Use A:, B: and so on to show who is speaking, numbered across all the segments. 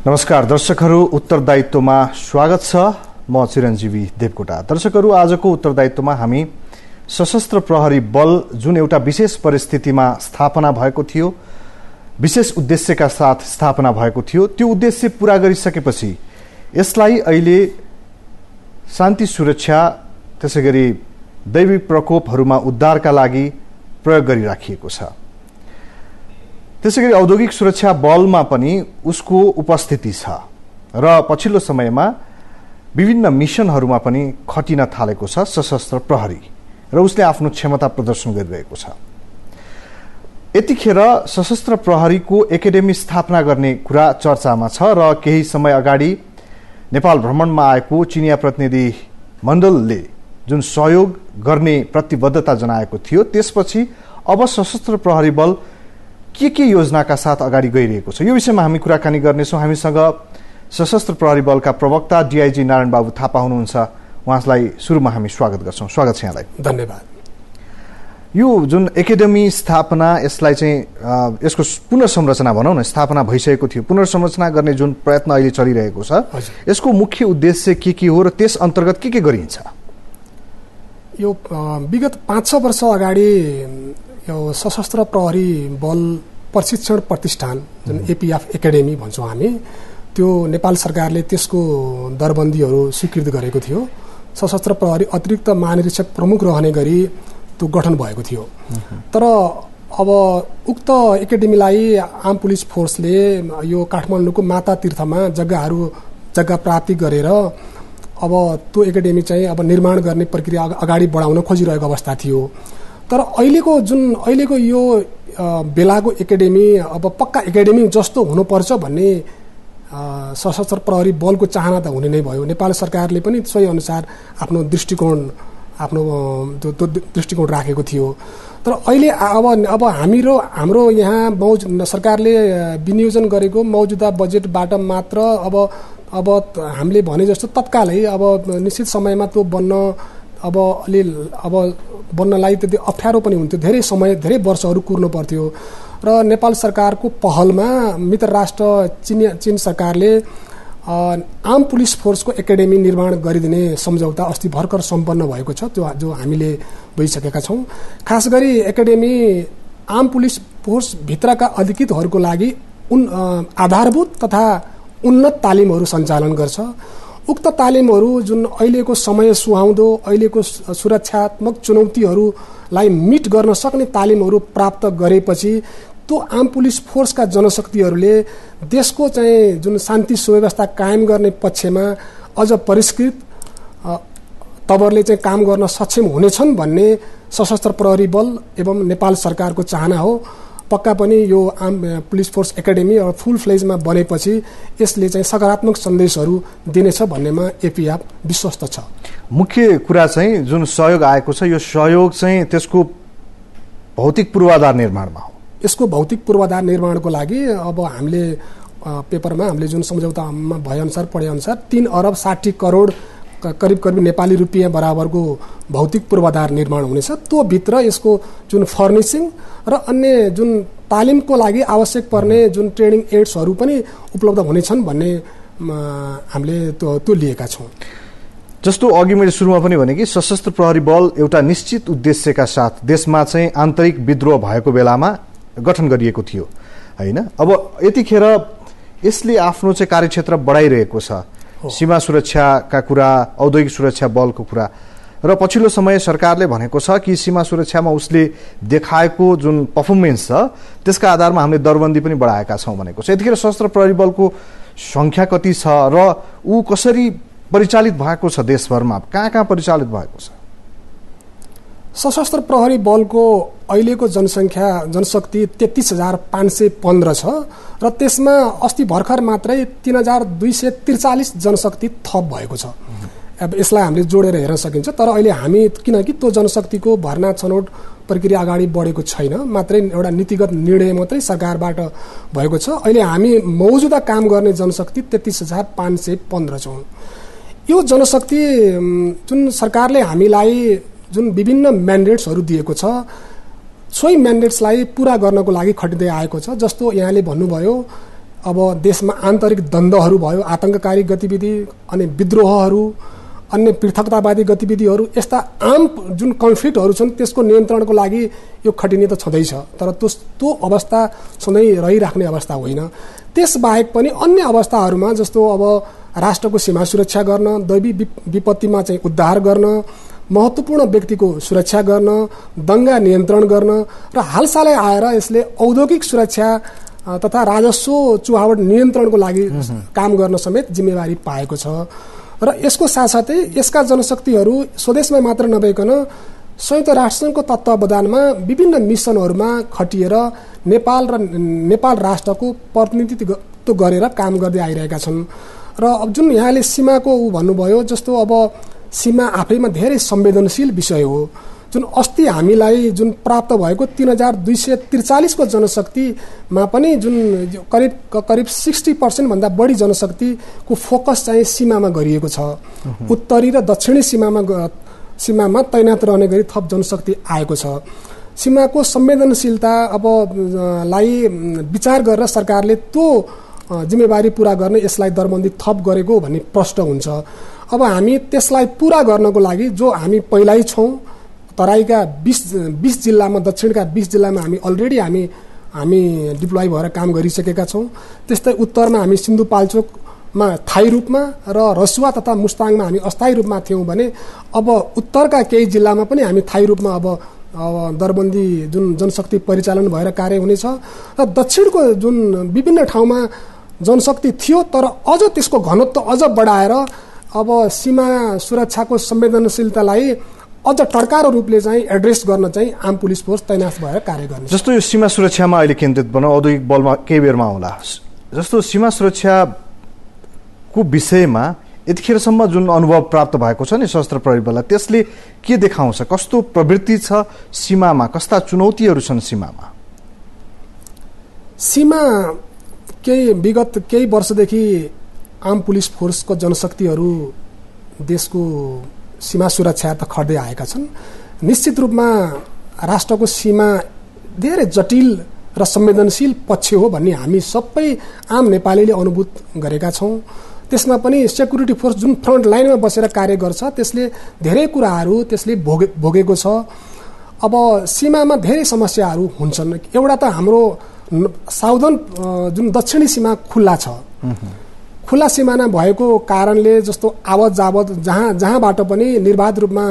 A: नमस्कार दर्शकहरू, उत्तरदायित्वमा स्वागत छ। म चिरञ्जीवी देवकोटा। दर्शकहरू, आजको उत्तरदायित्वमा हामी सशस्त्र प्रहरी बल जुन एउटा विशेष परिस्थितिमा स्थापना भएको थियो, विशेष उद्देश्यका साथ स्थापना भएको थियो, त्यो उद्देश्य पूरा गरिसकेपछि यसलाई अहिले शान्ति सुरक्षा त्यसैगरी दैविक प्रकोपहरूमा उद्धारका लागि प्रयोग गरिराखिएको छ। त्यसैगरी औद्योगिक सुरक्षा बलमा पनि उसको उपस्थिति छ र पछिल्लो समयमा विभिन्न मिसनहरूमा पनि खटिन थालेको छ सशस्त्र प्रहरी र उसले आफ्नो क्षमता प्रदर्शन गरिरहेको छ। यतिखेर सशस्त्र प्रहरीको एकाडेमी स्थापना गर्ने कुरा चर्चामा छ र केही समय अगाडि नेपाल भ्रमणमा आएको चिनिया प्रतिनिधि मण्डलले जुन सहयोग गर्ने प्रतिबद्धता जनाएको थियो, त्यसपछि अब सशस्त्र प्रहरी बल के योजनाका साथ अगाडि गइरहेको छ, यो विषयमा हामी कुराकानी गर्नेछौँ। हामीसँग सशस्त्र प्रहरी बलका प्रवक्ता डिआइजी नारायण बाबु थापा हुनुहुन्छ। उहाँलाई सुरुमा हामी स्वागत गर्छौँ। स्वागत छ यहाँलाई।
B: धन्यवाद।
A: यो जुन एकाडेमी स्थापना, यसलाई चाहिँ यसको पुनर्संरचना भनौँ न, स्थापना भइसकेको थियो, पुनर्संरचना गर्ने जुन प्रयत्न अहिले चलिरहेको छ, यसको मुख्य उद्देश्य के हो र त्यस अन्तर्गत के गरिन्छ?
B: यो विगत 5-6 वर्ष अगाडि यो सशस्त्र प्रहरी बल प्रशिक्षण प्रतिष्ठान जुन एपीएफ एकाडेमी भन्छौँ हामी, त्यो नेपाल सरकारले त्यसको दरबन्दीहरू स्वीकृत गरेको थियो। सशस्त्र प्रहरी अतिरिक्त महानिरीक्षक प्रमुख रहने गरी त्यो गठन भएको थियो। तर अब उक्त एकाडेमीलाई आर्म पुलिस फोर्सले यो काठमाडौँको माता तीर्थमा जग्गा प्राप्ति गरेर अब त्यो एकाडेमी चाहिँ अब निर्माण गर्ने प्रक्रिया अगाडि बढाउन खोजिरहेको अवस्था थियो। तर अहिलेको यो बेलाको एकाडेमी अब पक्का एकाडेमी जस्तो हुनुपर्छ भन्ने सशस्त्र प्रहरी बलको चाहना त हुने नै भयो। नेपाल सरकारले पनि सोही अनुसार आफ्नो दृष्टिकोण राखेको थियो। तर अहिले अब हाम्रो यहाँ सरकारले विनियोजन गरेको मौजुदा बजेटबाट मात्र अब हामीले भने जस्तो तत्कालै अब निश्चित समयमा त्यो बन्नलाई त्यति अप्ठ्यारो पनि हुन्थ्यो। धेरै वर्षहरू कुर्नु पर्थ्यो र नेपाल सरकारको पहलमा मित्र राष्ट्र चीन सरकारले आर्म पुलिस फोर्सको एकाडेमी निर्माण गरिदिने सम्झौता अस्ति भर्खर सम्पन्न भएको छ, जो हामीले बुझिसकेका छौँ। खास गरी एकाडेमी आर्म पुलिस फोर्स भित्रका अधिकृतहरूको लागि आधारभूत तथा उन्नत तालिमहरू सञ्चालन गर्छ। उक्त तालिमहरू जुन अहिलेको समय सुहाउँदो, अहिलेको सुरक्षात्मक चुनौतीहरूलाई मिट गर्न सक्ने तालिमहरू प्राप्त गरेपछि त्यो आर्म पुलिस फोर्सका जनशक्तिहरूले देशको चाहिँ जुन शान्ति सुव्यवस्था कायम गर्ने पक्षमा अझ परिष्कृत तवरले चाहिँ काम गर्न सक्षम हुनेछन् भन्ने सशस्त्र प्रहरी बल एवं नेपाल सरकारको चाहना हो। पक्का पनि यो आर्म पुलिस फोर्स एकाडेमी और फुल फ्लेजमा बनेपछि यसले चाहिँ सकारात्मक सन्देशहरू दिनेछ भन्नेमा एपीएफ विश्वस्त छ।
A: मुख्य कुरा चाहिँ जुन सहयोग आएको छ, यो सहयोग चाहिँ त्यसको भौतिक पूर्वाधार निर्माणमा हो।
B: यसको भौतिक पूर्वाधार निर्माणको लागि अब हामीले पेपरमा हामीले जुन सम्झौतामा भएअनुसार पढेअनुसार 3 अरब 60 करोड करिब नेपाली रुपियाँ बराबरको भौतिक पूर्वाधार निर्माण हुनेछ। त्यो भित्र यसको जुन फर्निसिङ र अन्य जुन तालिमको लागि आवश्यक पर्ने जुन ट्रेनिङ एड्सहरू पनि उपलब्ध हुनेछन् भन्ने हामीले त्यो लिएका छौँ।
A: जस्तो अघि मैले सुरुमा पनि भने कि सशस्त्र प्रहरी बल एउटा निश्चित उद्देश्यका साथ देशमा चाहिँ आन्तरिक विद्रोह भएको बेलामा गठन गरिएको थियो, हैन? अब यतिखेर यसले आफ्नो चाहिँ कार्यक्षेत्र बढाइरहेको छ, सीमा सुरक्षाका कुरा, औद्योगिक सुरक्षा बलको कुरा, र पछिल्लो समय सरकारले भनेको छ कि सीमा सुरक्षामा उसले देखाएको जुन पर्फर्मेन्स छ त्यसका आधारमा हामीले दरबन्दी पनि बढाएका छौँ भनेको छ। यतिखेर सशस्त्र प्रहरी बलको संख्या कति छ र ऊ कसरी परिचालित भएको छ देशभरमा, कहाँ परिचालित भएको छ?
B: सशस्त्र प्रहरी बलको अहिलेको जनशक्ति 33,515 छ र त्यसमा अस्ति भर्खर मात्रै 3,243 जनशक्ति थप भएको छ। अब यसलाई हामीले जोडेर हेर्न सकिन्छ। तर अहिले हामी किनकि त्यो जनशक्तिको भर्ना छनौट प्रक्रिया अगाडि बढेको छैन, मात्रै एउटा नीतिगत निर्णय मात्रै सरकारबाट भएको छ। अहिले हामी मौजुदा काम गर्ने जनशक्ति 33,515 छौँ। यो जनशक्ति जुन सरकारले हामीलाई जुन विभिन्न म्यान्डेट्सहरू दिएको छ, सोही म्यान्डेट्सलाई पूरा गर्नको लागि खटिँदै आएको छ। जस्तो यहाँले भन्नुभयो अब देशमा आन्तरिक द्वन्द्वहरू भयो, आतंककारी गतिविधि अनि विद्रोहहरू, अन्य पृथकतावादी गतिविधिहरू, यस्ता आम जुन कन्फ्लिक्टहरू छन् त्यसको नियन्त्रणको लागि यो खटिने त छँदैछ, तर त्यो अवस्था सधैँ रहिराख्ने अवस्था होइन। त्यसबाहेक पनि अन्य अवस्थाहरूमा जस्तो अब राष्ट्रको सीमा सुरक्षा गर्न, दैवी विपत्तिमा चाहिँ उद्धार गर्न, महत्त्वपूर्ण व्यक्तिको सुरक्षा गर्न, दंगा नियन्त्रण गर्न र हालसालै आएर यसले औद्योगिक सुरक्षा तथा राजस्व चुहावट नियन्त्रणको लागि काम गर्न समेत जिम्मेवारी पाएको छ। र यसको साथसाथै यसका जनशक्तिहरू स्वदेशमा मात्र नभइकन संयुक्त राष्ट्रसङ्घको तत्त्वावधानमा विभिन्न मिसनहरूमा खटिएर नेपाल राष्ट्रको प्रतिनिधित्व गरेर काम गर्दै आइरहेका छन्। र अब जुन यहाँले सीमाको भन्नुभयो, जस्तो अब सीमा आफैमा धेरै संवेदनशील विषय हो। जुन अस्ति हामीलाई जुन प्राप्त भएको 3243 को जनशक्तिमा पनि जुन करिब 60% भन्दा बढी जनशक्तिको फोकस चाहिँ सीमामा गरिएको छ। उत्तरी र दक्षिणी सीमामा तैनात रहने गरी थप जनशक्ति आएको छ। सीमाको संवेदनशीलता अब लाई विचार गरेर सरकारले त्यो जिम्मेवारी पूरा गर्न यसलाई दरबन्दी थप गरेको भन्ने प्रश्न हुन्छ। अब हामी त्यसलाई पूरा गर्नको लागि जो हामी पहिल्यै छौं, तराईका 20 जिल्लामा, दक्षिणका 20 जिल्लामा हामी अलरेडी हामी डिप्लोय भएर काम गरिसकेका छौं। त्यस्तै उत्तरमा हामी सिन्धुपाल्चोकमा स्थायी रूपमा र रसुवा तथा मुस्ताङमा हामी अस्थायी रूपमा थियौं भने अब उत्तरका केही जिल्लामा पनि हामी स्थायी रूपमा अब दरबन्दी जुन जनशक्ति परिचालन भएर कार्य हुनेछ। र दक्षिणको जुन विभिन्न ठाउँमा जनशक्ति थियो तर अझ त्यसको घनत्व अझ बढाएर अब सीमा सुरक्षाको संवेदनशीलतालाई अझ टड्कारो रूपले चाहिँ एड्रेस गर्न चाहिँ आम पुलिस फोर्स तैनात भएर कार्य गर्ने।
A: जस्तो यो सीमा सुरक्षामा अहिले केन्द्रित बनाऊ, औद्योगिक बलमा केही बेरमा आउला। जस्तो सीमा सुरक्षाको विषयमा यतिखेरसम्म जुन अनुभव प्राप्त भएको छ नि सशस्त्र प्रहरी बललाई, त्यसले के देखाउँछ? कस्तो प्रवृत्ति छ सीमामा? कस्ता चुनौतीहरू छन् सीमामा?
B: सीमा विगत केही वर्षदेखि आम पुलिस फोर्सको जनशक्तिहरू देशको सीमा सुरक्षा त खट्दै आएका छन्। निश्चित रूपमा राष्ट्रको सीमा धेरै जटिल र संवेदनशील पक्ष हो भन्ने हामी सबै आम नेपालीले अनुभूत गरेका छौं। त्यसमा पनि सेक्युरिटी फोर्स जुन फ्रन्ट लाइनमा बसेर कार्य गर्छ त्यसले धेरै कुराहरू त्यसले भोगेको छ। अब सीमामा धेरै समस्याहरू हुन्छन्। एउटा त हाम्रो साउदर्न जुन दक्षिणी सीमा खुल्ला छ, खुला सीमाना भएको कारणले जस्तो आवत जावत जहाँबाट पनि निर्बाध रूपमा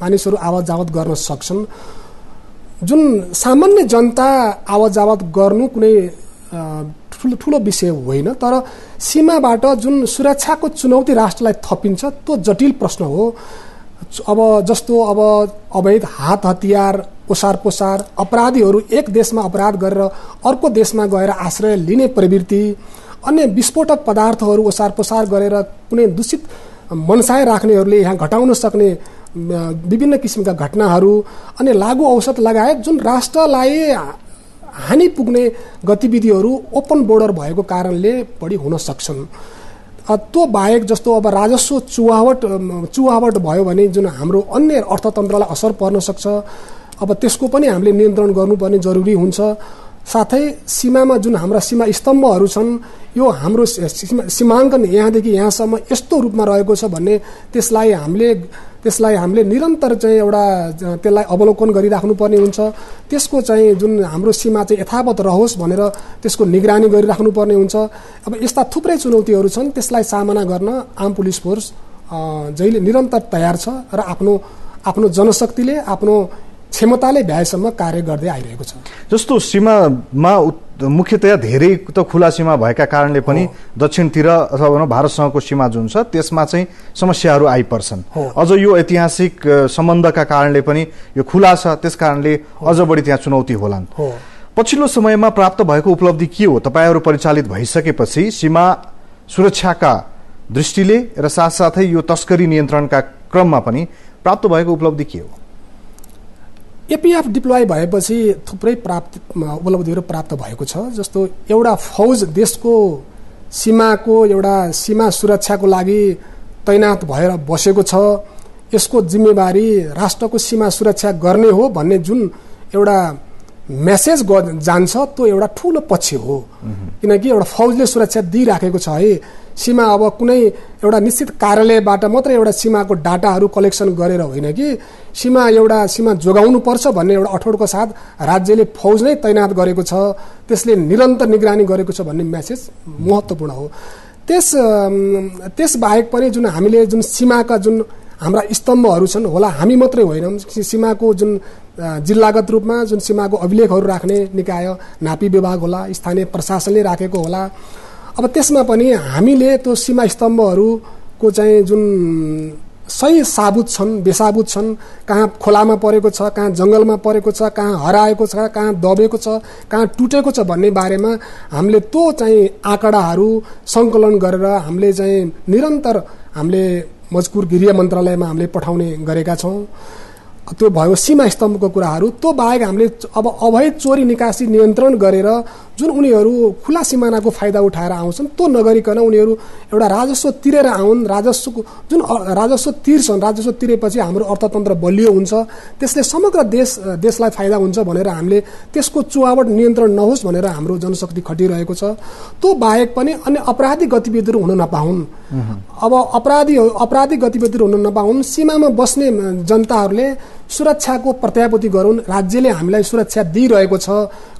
B: मानिसहरू आवत जावत गर्न सक्छन्। जुन सामान्य जनता आवत जावत गर्नु कुनै ठुलो विषय होइन, तर सीमाबाट जुन सुरक्षाको चुनौती राष्ट्रलाई थपिन्छ त्यो जटिल प्रश्न हो। अब जस्तो अब अवैध हात हतियार ओसार पोसार, अपराधीहरू एक देशमा अपराध गरेर अर्को देशमा गएर आश्रय लिने प्रवृत्ति, अन्य विस्फोटक पदार्थहरू ओसार पोसार गरेर कुनै दूषित मनसाय राख्नेहरूले यहाँ घटाउन सक्ने विभिन्न किसिमका घटनाहरू, अनि लागू औषध लगायत जुन राष्ट्रलाई हानि पुग्ने गतिविधिहरू ओपन बोर्डर भएको कारणले बढी हुन सक्छन्। त्यो बाहेक जस्तो अब राजस्व चुहावट भयो भने जुन हाम्रो अन्य अर्थतन्त्रलाई असर पर्न सक्छ, अब त्यसको पनि हामीले नियन्त्रण गर्नुपर्ने जरुरी हुन्छ। साथै सीमामा जुन हाम्रा सीमा स्तम्भहरू छन्, यो हाम्रो सीमाङ्कन यहाँदेखि यहाँसम्म यस्तो रूपमा रहेको छ भन्ने त्यसलाई हामीले निरन्तर चाहिँ एउटा त्यसलाई अवलोकन गरिराख्नुपर्ने हुन्छ। त्यसको चाहिँ जुन हाम्रो सीमा चाहिँ यथावत रहोस् भनेर त्यसको निगरानी गरिराख्नुपर्ने हुन्छ। अब यस्ता थुप्रै चुनौतीहरू छन्, त्यसलाई सामना गर्न आम पुलिस फोर्स जहिले निरन्तर तयार छ र आफ्नो जनशक्तिले आफ्नो क्षमताले भ्याएसम्म कार्य गर्दै आइरहेको छ।
A: जस्तो सीमामा मुख्यतया धेरै त खुला सीमा भएका कारणले पनि दक्षिणतिर अथवा भारतसँगको सीमा जुन छ त्यसमा चाहिँ समस्याहरू आइपर्छन्। अझ यो ऐतिहासिक सम्बन्धका कारणले पनि यो खुला छ, त्यस कारणले अझ बढी त्यहाँ चुनौती होलान्। पछिल्लो समयमा प्राप्त भएको उपलब्धि के हो? तपाईहरू परिचालित भइसकेपछि सीमा सुरक्षाका दृष्टिले र साथसाथै यो तस्करी नियन्त्रणका क्रममा पनि प्राप्त भएको उपलब्धि के हो?
B: एपीएफ डिप्लोय भएपछि थुप्रै उपलब्धिहरू प्राप्त भएको छ। जस्तो एउटा फौज देशको सीमाको एउटा सीमा सुरक्षाको लागि तैनात भएर बसेको छ। यसको जिम्मेवारी राष्ट्रको सीमा सुरक्षा गर्ने हो भन्ने जुन एउटा मेसेज जान्छ त्यो एउटा ठुलो पक्ष हो। किनकि एउटा फौजले सुरक्षा दिइराखेको छ है, सीमा अब कुनै एउटा निश्चित कार्यालयबाट मात्रै एउटा सीमाको डाटाहरू कलेक्सन गरेर होइन कि सीमा जोगाउनु पर्छ भन्ने एउटा अठोटको साथ राज्यले फौज नै तैनात गरेको छ, त्यसले निरन्तर निगरानी गरेको छ भन्ने मेसेज महत्त्वपूर्ण हो। त्यस बाहेक पनि जुन हामीले जुन सीमाका जुन हाम्रा स्तम्भहरू छन् होला, हामी मात्रै होइनौँ, सीमाको जुन जिल्लागत रूपमा जुन सीमाको अभिलेखहरू राख्ने निकाय नापी विभाग होला, स्थानीय प्रशासनले राखेको होला। अब त्यसमा पनि हामीले त्यो सीमा स्तम्भहरूको चाहिँ जुन सही साबुत छन् बेसाबुत छन्, कहाँ खोलामा परेको छ, कहाँ जङ्गलमा परेको छ, कहाँ हराएको छ, कहाँ दबेको छ, कहाँ टुटेको छ भन्ने बारेमा हामीले त्यो चाहिँ आँकडाहरू सङ्कलन गरेर हामीले चाहिँ निरन्तर हामीले मजकुर गृह मन्त्रालयमा हामीले पठाउने गरेका छौँ। त्यो भयो सीमा स्तम्भको कुराहरू। त्यो बाहेक हामीले अब अवैध चोरी निकासी नियन्त्रण गरेर जुन उनीहरू खुला सिमानाको फाइदा उठाएर आउँछन् त्यो नगरिकन उनीहरू एउटा राजस्व तिरेर आउन्, राजस्वको जुन राजस्व तिर्छन्, राजस्व तिरेपछि हाम्रो अर्थतन्त्र बलियो हुन्छ, त्यसले समग्र देशलाई फाइदा हुन्छ भनेर हामीले त्यसको चुहावट नियन्त्रण नहोस् भनेर हाम्रो जनशक्ति खटिरहेको छ। त्यो बाहेक पनि अन्य अपराधिक गतिविधिहरू हुन नपाउन्। अब अपराधिक गतिविधिहरू हुन नपाउन्, सीमामा बस्ने जनताहरूले सुरक्षाको प्रत्याभूति गरून्। राज्यले हामीलाई सुरक्षा दिइरहेको छ,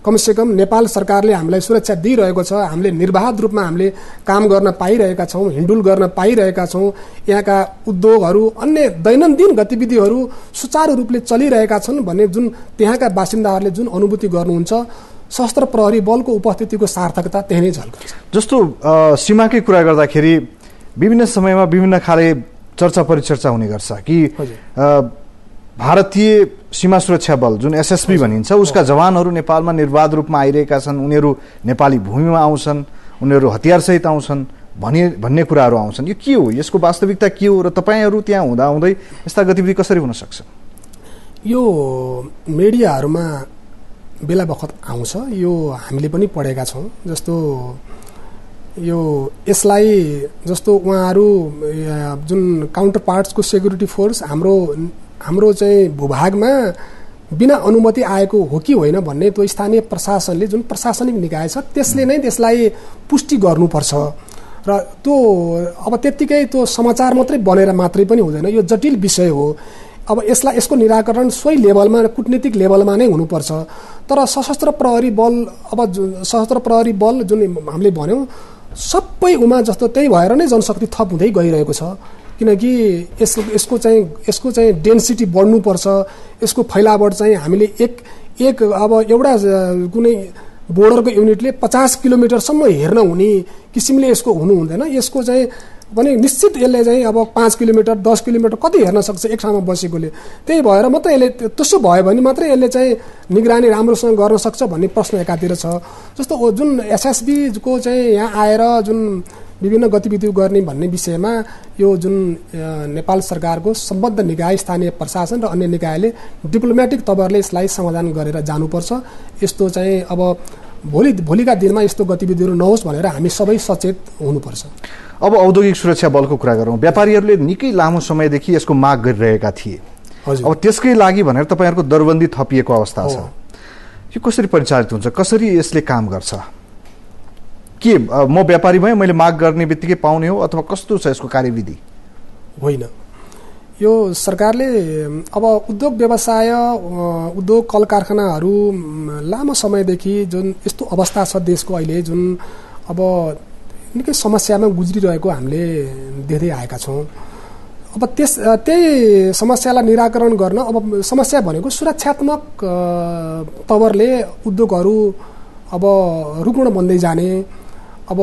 B: कमसेकम नेपाल सरकारले हामीलाई सुरक्षा दिइरहेको छ। हामीले निर्बाध रूपमा हामीले काम गर्न पाइरहेका छौँ, हिँडुल गर्न पाइरहेका छौँ। यहाँका उद्योगहरू अन्य दैनन्दिन गतिविधिहरू सुचारू रूपले चलिरहेका छन् भन्ने जुन त्यहाँका बासिन्दाहरूले जुन अनुभूति गर्नुहुन्छ, सशस्त्र प्रहरी बलको उपस्थितिको सार्थकता त्यही नै झल्कन्छ।
A: जस्तो सीमाकै कुरा गर्दाखेरि विभिन्न समयमा विभिन्न खाले चर्चा परिचर्चा हुने गर्छ कि भारतीय सीमा सुरक्षा बल जुन एसएसबी भनिन्छ उसका जवानहरू नेपालमा निर्बाध रूपमा आइरहेका छन्, उनीहरू नेपाली भूमिमा आउँछन्, उनीहरू हतियारसहित आउँछन् भन्ने कुराहरू आउँछन्। यो के हो, यसको वास्तविकता के हो र तपाईँहरू त्यहाँ हुँदाहुँदै यस्ता गतिविधि कसरी हुन सक्छ?
B: यो मिडियाहरूमा बेला बखत आउँछ, यो हामीले पनि पढेका छौँ। जस्तो यो यसलाई जस्तो उहाँहरू जुन काउन्टर पार्ट्सको सेक्युरिटी फोर्स हाम्रो चाहिँ भूभागमा बिना अनुमति आएको हो कि होइन भन्ने त्यो स्थानीय प्रशासनले जुन प्रशासनिक निकाय छ त्यसले नै त्यसलाई पुष्टि गर्नुपर्छ। र त्यो अब त्यत्तिकै त्यो समाचार बनेर मात्रै पनि हुँदैन, यो जटिल विषय हो। अब यसको निराकरण सोही लेभलमा कूटनीतिक लेभलमा नै हुनुपर्छ। तर सशस्त्र प्रहरी बल जुन हामीले भन्यौँ सबै उमा जस्तो त्यही भएर नै जनशक्ति थप हुँदै गइरहेको छ। किनकि यसको चाहिँ डेन्सिटी बढ्नुपर्छ, यसको फैलावट चाहिँ हामीले एक अब एउटा कुनै बोर्डरको युनिटले 50 किलोमिटरसम्म हेर्न हुने किसिमले यसको हुनु हुँदैन। यसको चाहिँ पनि निश्चित यसले चाहिँ अब 5 किलोमिटर 10 किलोमिटर कति हेर्न सक्छ एक ठाउँमा बसेकोले। त्यही भएर मात्रै यसले त्यसो भयो भने मात्रै यसले चाहिँ निगरानी राम्रोसँग गर्न सक्छ भन्ने प्रश्न एकातिर छ। जस्तो जुन एसएसबीको चाहिँ यहाँ आएर जुन विभिन्न गतिविधि गर्ने भन्ने विषयमा यो जुन नेपाल सरकारको सम्बद्ध निकाय स्थानीय प्रशासन र अन्य निकायले डिप्लोमेटिक तवरले यसलाई समाधान गरेर जानुपर्छ। यस्तो चाहिँ अब भोलिका दिनमा यस्तो गतिविधिहरू नहोस् भनेर हामी सबै सचेत हुनुपर्छ।
A: अब औद्योगिक सुरक्षा बलको कुरा गरौँ। व्यापारीहरूले निकै लामो समयदेखि यसको माग गरिरहेका थिए। अब त्यसकै लागि भनेर तपाईँहरूको दरबन्दी थपिएको अवस्था छ। यो कसरी परिचालित हुन्छ, कसरी यसले काम गर्छ? के म व्यापारी भएँ मैले माग गर्ने बित्तिकै पाउने हो अथवा कस्तो छ यसको कार्यविधि?
B: होइन, यो सरकारले अब उद्योग व्यवसाय उद्योग कल कारखानाहरू लामो समयदेखि जुन यस्तो अवस्था छ देशको अहिले जुन अब निकै समस्यामा गुज्रिरहेको हामीले देख्दै आएका छौँ। अब त्यही समस्यालाई निराकरण गर्न अब समस्या भनेको सुरक्षात्मक तवरले उद्योगहरू अब रुग्ण बन्दै जाने, अब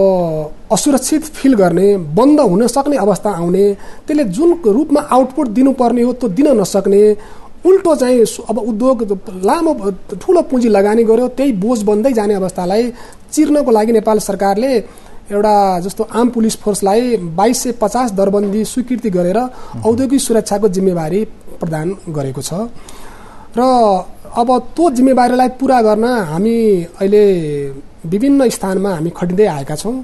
B: असुरक्षित फिल गर्ने, बन्द हुन सक्ने अवस्था आउने, त्यसले जुन रूपमा आउटपुट दिनुपर्ने हो त्यो दिन नसक्ने, उल्टो चाहिँ अब उद्योग लामो ठुलो पुँजी लगानी गर्यो त्यही बोझ बन्दै जाने अवस्थालाई चिर्नको लागि नेपाल सरकारले एउटा जस्तो आम पुलिस फोर्सलाई 2250 दरबन्दी स्वीकृति गरेर औद्योगिक सुरक्षाको जिम्मेवारी प्रदान गरेको छ। र अब त्यो जिम्मेवारीलाई पुरा गर्न हामी अहिले विभिन्न स्थानमा हामी खटिँदै आएका छौँ।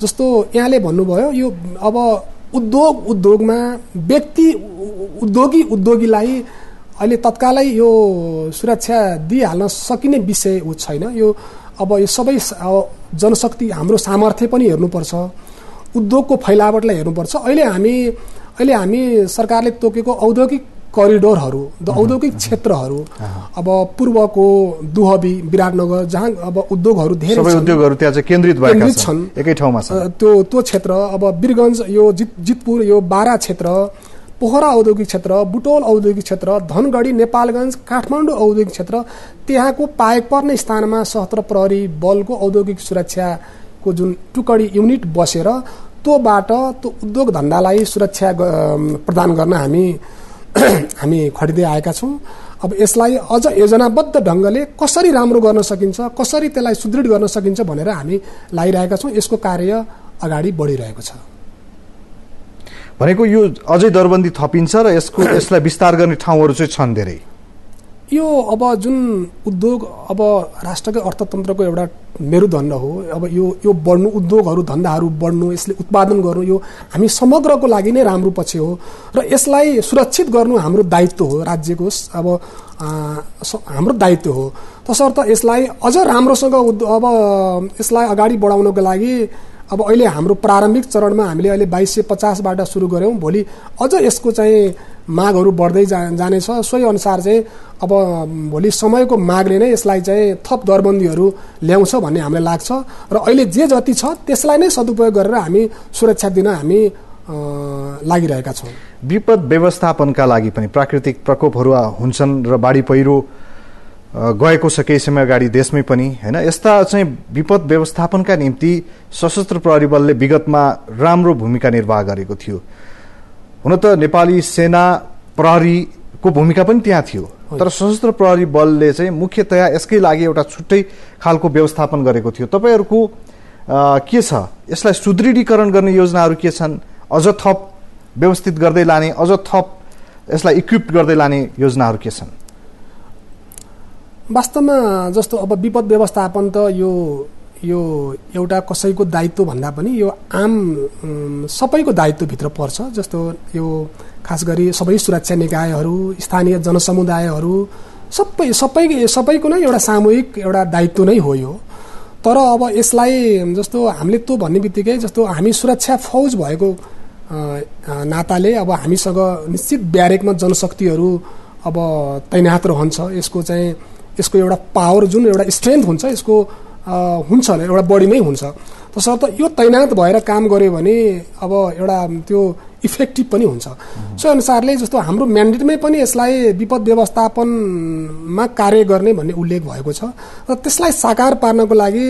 B: जस्तो यहाँले भन्नुभयो यो अब उद्योगमा व्यक्ति उद्योगीलाई अहिले तत्कालै यो सुरक्षा दिइहाल्न सकिने विषय छैन। यो अब यो सबै जनशक्ति हाम्रो सामर्थ्य पनि हेर्नुपर्छ, उद्योगको फैलावटलाई हेर्नुपर्छ। अहिले हामी सरकारले तोकेको औद्योगिक करिडोरहरू, औद्योगिक क्षेत्रहरू, अब पूर्वको दुहबी विराटनगर जहाँ अब उद्योगहरू धेरै
A: सबै उद्योगहरू त्यहाँ चाहिँ केन्द्रित भएका छन्, एकै ठाउँमा छन्।
B: त्यो क्षेत्र अब वीरगञ्ज, यो जितपुर, यो बारा क्षेत्र, पोखरा औद्योगिक क्षेत्र, बुटोल औद्योगिक क्षेत्र, धनगढी, नेपालगञ्ज, काठमाडौँ औद्योगिक क्षेत्र, त्यहाँको पाएक पर्ने स्थानमा सशस्त्र प्रहरी बलको औद्योगिक सुरक्षाको जुन टुकडी युनिट बसेर त्योबाट त्यो उद्योग धन्दालाई सुरक्षा प्रदान गर्न हामी खटिँदै आएका छौँ। अब यसलाई अझ योजनाबद्ध ढङ्गले कसरी राम्रो गर्न सकिन्छ, कसरी त्यसलाई सुदृढ गर्न सकिन्छ भनेर हामी लागिरहेका छौँ। यसको कार्य अगाडि बढिरहेको छ।
A: भनेको यो अझै दरबन्दी थपिन्छ र यसलाई विस्तार गर्ने ठाउँहरू चाहिँ छन् धेरै।
B: यो अब जुन उद्योग अब राष्ट्रकै अर्थतन्त्रको एउटा मेरुदण्ड हो। अब यो बढ्नु, उद्योगहरू धन्दाहरू बढ्नु, यसले उत्पादन गर्नु, यो हामी समग्रको लागि नै राम्रो पक्ष हो र यसलाई सुरक्षित गर्नु हाम्रो दायित्व हो, राज्यको अब हाम्रो दायित्व हो। तसर्थ यसलाई अझ राम्रोसँग अब यसलाई अगाडि बढाउनको लागि अब अहिले हाम्रो प्रारम्भिक चरणमा हामीले अहिले 2250बाट सुरु गऱ्यौँ। भोलि अझ यसको चाहिँ मागहरू बढ्दै जानेछ। सोही अनुसार चाहिँ अब भोलि समयको मागले नै यसलाई चाहिँ थप दरबन्दीहरू ल्याउँछ भन्ने हामीलाई लाग्छ र अहिले जे जति छ त्यसलाई नै सदुपयोग गरेर हामी सुरक्षा दिन हामी लागिरहेका छौँ।
A: विपद व्यवस्थापनका लागि पनि प्राकृतिक प्रकोपहरू हुन्छन् र बाढी पहिरो गएको छ केही समय अगाडि देशमै पनि, हैन? यस्ता चाहिँ विपद व्यवस्थापनका निम्ति सशस्त्र प्रहरी बलले विगतमा राम्रो भूमिका निर्वाह गरेको थियो। हुन त नेपाली सेना प्रहरीको भूमिका पनि त्यहाँ थियो, तर सशस्त्र प्रहरी बलले चाहिँ मुख्यतया यसकै लागि एउटा छुट्टै खालको व्यवस्थापन गरेको थियो। तपाईहरूको के छ, यसलाई सुदृढीकरण गर्ने योजनाहरू के छन्? अझ थप व्यवस्थित गर्दै लाने, अझ थप यसलाई इक्विप्ड गर्दै लाने योजनाहरू के छन्?
B: वास्तवमा जस्तो अब विपद व्यवस्थापन त यो एउटा कसैको दायित्व भन्दा पनि यो आम सबैको दायित्वभित्र पर्छ। जस्तो यो खास गरी सबै सुरक्षा निकायहरू, स्थानीय जनसमुदायहरू सबैको नै एउटा सामूहिक एउटा दायित्व नै हो यो। तर अब यसलाई जस्तो हामीले त्यो भन्ने बित्तिकै जस्तो हामी सुरक्षा फौज भएको नाताले अब हामीसँग निश्चित ब्यारेकमा जनशक्तिहरू अब तैनात रहन्छ। यसको एउटा पावर, जुन एउटा स्ट्रेन्थ हुन्छ, यसको हुन्छ एउटा बढी नै हुन्छ। तसर्थ यो तैनात भएर काम गर्यो भने अब एउटा त्यो इफेक्टिभ पनि हुन्छ। सो अनुसारले जस्तो हाम्रो म्यान्डेटमै पनि यसलाई विपद व्यवस्थापनमा कार्य गर्ने भन्ने उल्लेख भएको छ र त्यसलाई साकार पार्नको लागि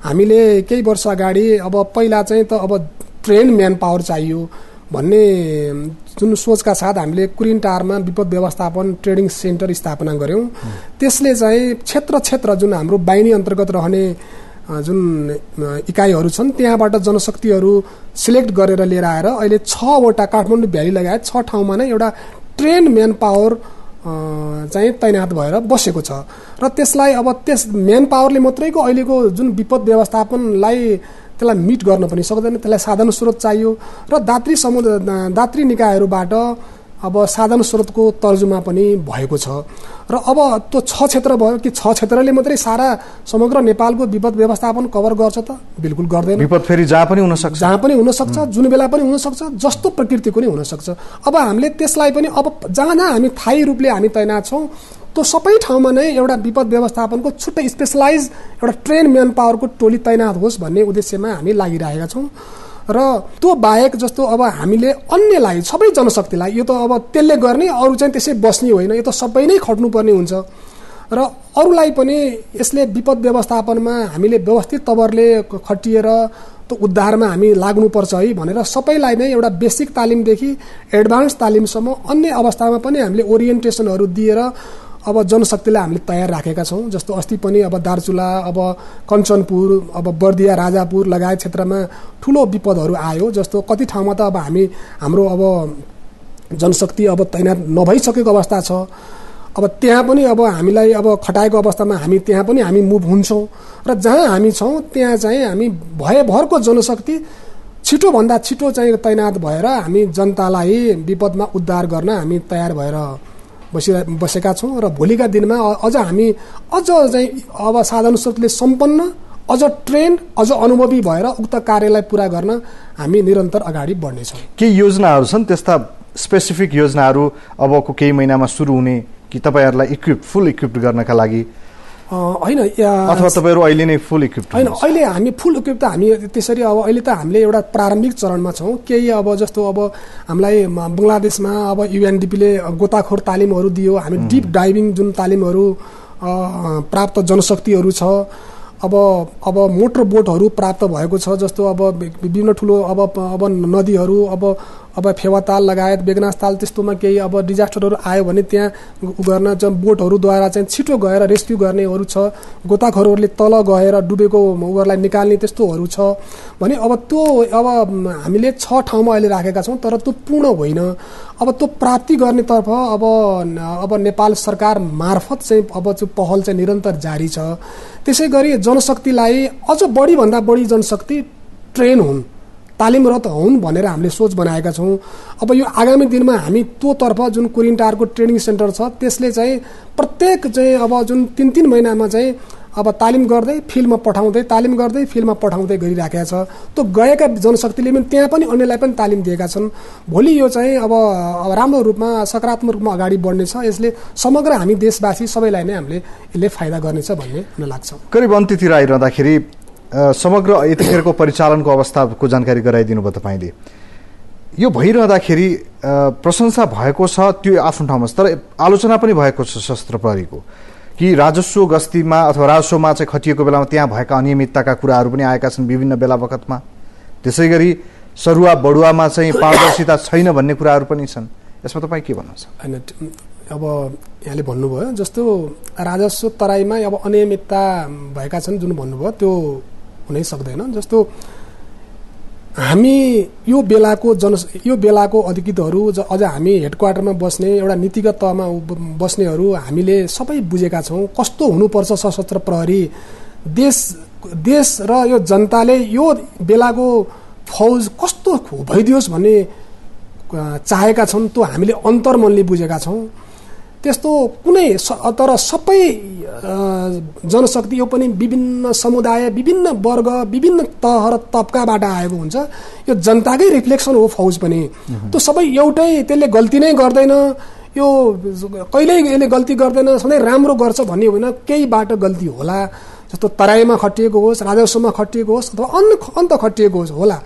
B: हामीले केही वर्ष अगाडि अब पहिला चाहिँ त अब ट्रेन म्यान पावर चाहियो भन्ने जुन सोचका साथ हामीले कुरिनटारमा विपद व्यवस्थापन ट्रेनिङ सेन्टर स्थापना गऱ्यौँ। त्यसले चाहिँ क्षेत्र जुन हाम्रो बाहिनी अन्तर्गत रहने जुन इकाइहरू छन् त्यहाँबाट जनशक्तिहरू सिलेक्ट गरेर लिएर आएर अहिले 6वटा काठमाडौँ भ्याली लगायत 6 ठाउँमा नै एउटा ट्रेन म्यान पावर चाहिँ तैनात भएर बसेको छ र त्यसलाई अब त्यस म्यान पावरले मात्रैको अहिलेको जुन विपद व्यवस्थापनलाई त्यसलाई मिट गर्न पनि सक्दैन। त्यसलाई साधन स्रोत चाहियो र दात्री निकायहरूबाट अब साधन स्रोतको तर्जुमा पनि भएको छ र अब त्यो 6 क्षेत्र भयो कि 6 क्षेत्रले मात्रै सारा समग्र नेपालको विपद व्यवस्थापन कभर गर्छ त? बिल्कुल गर्दैन।
A: विपद फेरि जहाँ पनि हुन सक्छ, जुन बेला पनि हुन सक्छ, जस्तो प्रकृतिको नै हुन सक्छ। अब हामीले त्यसलाई पनि अब जहाँ हामी थायी रूपले हामी तैनात छौँ त्यो सबै ठाउँमा नै एउटा विपद व्यवस्थापनको छुट्टै स्पेशलाइज एउटा ट्रेन म्यान पावरको टोली तैनात होस् भन्ने उद्देश्यमा हामी लागिरहेका छौँ र त्यो बाहेक जस्तो अब हामीले अन्यलाई सबै जनशक्तिलाई यो त अब त्यसले गर्ने, अरू चाहिँ त्यसै बस्ने होइन, यो त सबै नै खट्नुपर्ने हुन्छ र अरूलाई पनि यसले विपद व्यवस्थापनमा हामीले व्यवस्थित तवरले खटिएर त्यो उद्धारमा हामी लाग्नुपर्छ है भनेर सबैलाई नै एउटा बेसिक तालिमदेखि एडभान्स तालिमसम्म अन्य अवस्थामा पनि हामीले ओरिएन्टेसनहरू दिएर अब जनशक्तिलाई हामीले तयार राखेका छौँ। जस्तो अस्ति पनि अब दार्चुला, अब कञ्चनपुर, अब बर्दिया, राजापुर लगायत क्षेत्रमा ठुलो विपदहरू आयो। जस्तो कति ठाउँमा त अब हाम्रो अब जनशक्ति अब तैनात नभइसकेको अवस्था छ। अब त्यहाँ पनि अब हामीलाई अब खटाएको अवस्थामा त्यहाँ पनि हामी मुभ हुन्छौँ र जहाँ हामी छौँ त्यहाँ चाहिँ हामी भयभरको जनशक्ति छिटोभन्दा छिटो चाहिँ तैनात भएर हामी जनतालाई विपदमा उद्धार गर्न हामी तयार भएर
B: बसेका छौँ र भोलिका दिनमा अझ हामी अझ चाहिँ अब साधन स्रोतले सम्पन्न, अझ ट्रेन्ड, अझ अनुभवी भएर उक्त कार्यलाई पूरा गर्न हामी निरन्तर अगाडि बढ्नेछौँ।
A: के योजनाहरू छन् त्यस्ता स्पेसिफिक योजनाहरू अबको केही महिनामा सुरु हुने कि तपाईँहरूलाई फुल इक्विप्ड गर्नका लागि?
B: होइन,
A: अथवा तपाईँहरू अहिले नै फुल इक्विप्ड?
B: होइन, अहिले हामी फुल इक्विप त हामी त्यसरी अब अहिले त हामीले एउटा प्रारम्भिक चरणमा छौँ। केही अब जस्तो अब हामीलाई बङ्गलादेशमा अब युएनडिपीले गोताखोर तालिमहरू दियो, हामी डिप डाइभिङ जुन तालिमहरू प्राप्त जनशक्तिहरू छ, अब मोटर बोटहरू प्राप्त भएको छ, जस्तो अब विभिन्न ठुलो अब नदीहरू अब फेवाताल लगायत बेगनासताल त्यस्तोमा केही अब डिजास्टरहरू आयो भने त्यहाँ गर्न चाहिँ बोटहरूद्वारा चाहिँ छिटो गएर रेस्क्यु गर्नेहरू छ, गोताखोरहरूले तल गएर डुबेको उहरूलाई निकाल्ने त्यस्तोहरू छ भने अब त्यो अब हामीले 6 ठाउँमा अहिले राखेका छौँ, तर त्यो पूर्ण होइन। अब त्यो प्राप्ति गर्नेतर्फ अब नेपाल सरकार मार्फत चाहिँ अब त्यो पहल चाहिँ निरन्तर जारी छ। त्यसै गरी जनशक्तिलाई अझ बढीभन्दा बढी जनशक्ति ट्रेन हुन्, तालिमरत हुन् भनेर हामीले सोच बनाएका छौँ। अब यो आगामी दिनमा हामी त्योतर्फ जुन कुरिन्टारको ट्रेनिङ सेन्टर छ त्यसले चाहिँ प्रत्येक चाहिँ अब जुन 3-3 महिनामा चाहिँ अब तालिम गर्दै फिल्डमा पठाउँदै गरिराखेका छ। त्यो गएका जनशक्तिले पनि त्यहाँ पनि अन्यलाई पनि तालिम दिएका छन्। भोलि यो चाहिँ अब राम्रो रूपमा सकारात्मक रूपमा अगाडि बढ्नेछ। यसले समग्र हामी देशवासी सबैलाई नै हामीले यसले फाइदा गर्नेछ भन्ने मलाई लाग्छ।
A: करिब अन्त्यतिर आइरहँदाखेरि समग्र यतिखेरको परिचालनको अवस्थाको जानकारी गराइदिनु भयो तपाईँले। यो भइरहँदाखेरि प्रशंसा भएको छ त्यो आफ्नो ठाउँमा, तर आलोचना पनि भएको छ सशस्त्र प्रहरीको कि राजस्व गस्तीमा अथवा राजस्वमा चाहिँ खटिएको बेलामा त्यहाँ भएका अनियमितताका कुराहरू पनि आएका छन् विभिन्न बेला बखतमा। त्यसै गरी सरुवा बढुवामा चाहिँ पारदर्शिता छैन भन्ने कुराहरू पनि छन्। यसमा तपाईँ के भन्नुहुन्छ?
B: होइन, अब यहाँले भन्नुभयो जस्तो राजस्व तराईमा अब अनियमितता भएका छन् जुन भन्नुभयो त्यो हुनै सक्दैन। जस्तो हामी यो बेलाको अधिकृतहरू अझ हामी हेडक्वार्टरमा बस्ने एउटा नीतिगत तहमा बस्नेहरू हामीले सबै बुझेका छौँ कस्तो हुनुपर्छ सशस्त्र प्रहरी। देश र यो जनताले यो बेलाको फौज कस्तो भइदियोस् भन्ने चाहेका छन्, त्यो हामीले अन्तर्मनले बुझेका छौँ। त्यस्तो कुनै तर सबै जनशक्ति यो पनि विभिन्न समुदाय, विभिन्न वर्ग, विभिन्न तह र तबकाबाट आएको हुन्छ। यो जनताकै रिफ्लेक्सन हो फौज पनि। त्यो सबै एउटै त्यसले गल्ती नै गर्दैन, यो कहिल्यै यसले गल्ती गर्दैन, सधैँ राम्रो गर्छ भन्ने होइन, केहीबाट गल्ती होला। जस्तो तराईमा खटिएको होस्, राजस्वमा खटिएको होस् अथवा अन्त खटिएको होस् होला,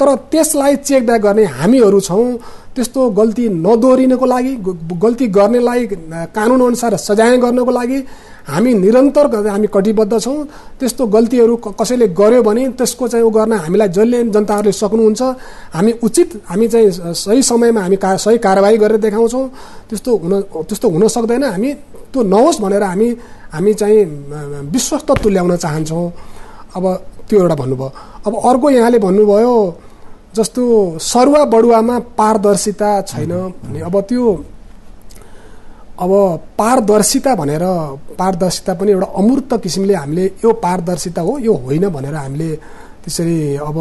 B: तर त्यसलाई चेकब्याक गर्ने हामीहरू छौँ। त्यस्तो गल्ती नदोहोरिनको लागि, गल्ती गर्नेलाई कानुन अनुसार सजाय गर्नको लागि हामी निरन्तर हामी कटिबद्ध छौँ। त्यस्तो गल्तीहरू कसैले गर्यो भने त्यसको चाहिँ उ गर्न हामीलाई जसले जनताहरूले सक्नुहुन्छ हामी चाहिँ सही समयमा हामी सही कारबाही गरेर देखाउँछौँ। त्यस्तो हुन सक्दैन, हामी त्यो नहोस् भनेर हामी चाहिँ विश्वस्त तुल्याउन चाहन्छौँ। अब त्यो एउटा भन्नुभयो। अब अर्को यहाँले भन्नुभयो जस्तो सरुवा बढुवामा पारदर्शिता छैन भने अब पारदर्शिता पनि एउटा अमूर्त किसिमले हामीले यो पारदर्शिता हो यो होइन भनेर हामीले त्यसरी अब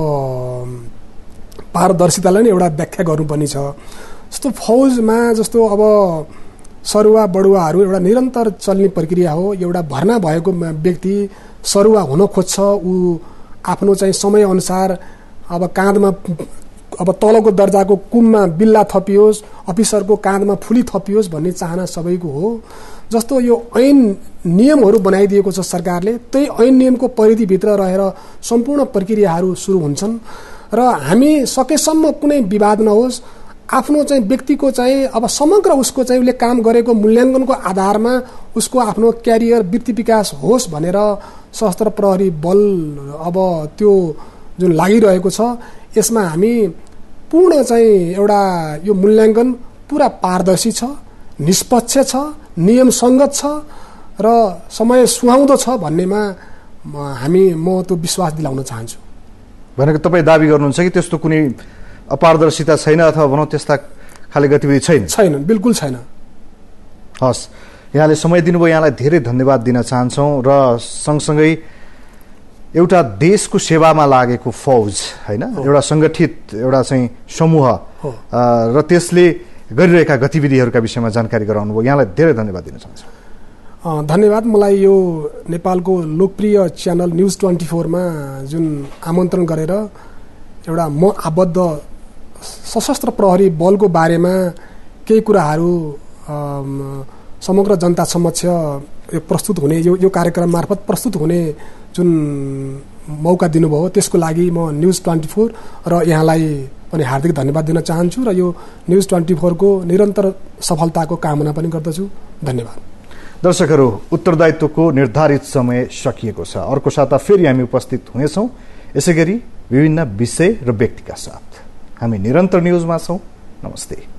B: पारदर्शितालाई नै एउटा व्याख्या गर्नुपर्ने छ। जस्तो फौजमा जस्तो अब सरुवा बढुवाहरू एउटा निरन्तर चल्ने प्रक्रिया हो। एउटा भर्ना भएको व्यक्ति सरुवा हुन खोज्छ, ऊ आफ्नो चाहिँ समयअनुसार अब काँधमा अब तलको दर्जाको कुममा बिल्ला थपियोस्, अफिसरको काँधमा फुली थपियोस् भन्ने चाहना सबैको हो। जस्तो यो ऐन नियमहरू बनाइदिएको छ सरकारले, त्यही ऐन नियमको परिधिभित्र रहेर सम्पूर्ण प्रक्रियाहरू सुरु हुन्छन् र हामी सकेसम्म कुनै विवाद नहोस्, आफ्नो चाहिँ व्यक्तिको चाहिँ अब समग्र उसको चाहिँ उसले काम गरेको मूल्याङ्कनको आधारमा उसको आफ्नो क्यारियर वृत्ति विकास होस् भनेर सशस्त्र प्रहरी बल अब त्यो जुन लागिरहेको छ यसमा हामी पूर्ण चाहिँ एउटा यो मूल्याङ्कन पुरा पारदर्शी छ, निष्पक्ष छ, नियम सङ्गत छ र समय सुहाउँदो छ भन्नेमा म त्यो विश्वास दिलाउन चाहन्छु।
A: भनेको तपाईँ दाबी गर्नुहुन्छ कि त्यस्तो कुनै अपारदर्शिता छैन अथवा भनौँ त्यस्ता खाले गतिविधि छैन?
B: बिल्कुल छैन।
A: हस्, यहाँले समय दिनुभयो, यहाँलाई धेरै धन्यवाद दिन चाहन्छौँ र सँगसँगै एउटा देशको सेवामा लागेको फौज होइन, एउटा सङ्गठित एउटा चाहिँ समूह र त्यसले गरिरहेका गतिविधिहरूका विषयमा जानकारी गराउनु भयो। यहाँलाई धेरै धन्यवाद दिन चाहन्छु।
B: धन्यवाद। मलाई यो नेपालको लोकप्रिय च्यानल न्युज 24 मा जुन आमन्त्रण गरेर एउटा म आबद्ध सशस्त्र प्रहरी बलको बारेमा केही कुराहरू समग्र जनता समक्ष प्रस्तुत हुने यो कार्यक्रम मार्फत प्रस्तुत हुने जुन मौका दिनुभयो त्यसको लागि म न्युज 24 र यहाँलाई पनि हार्दिक धन्यवाद दिन चाहन्छु र यो न्युज 24 को निरन्तर सफलताको कामना पनि गर्दछु। धन्यवाद।
A: दर्शकहरू, उत्तरदायित्वको निर्धारित समय सकिएको छ। अर्को साता फेरि हामी उपस्थित हुनेछौँ, यसैगरी विभिन्न विषय र व्यक्तिका साथ। हामी निरन्तर न्युजमा छौँ। नमस्ते।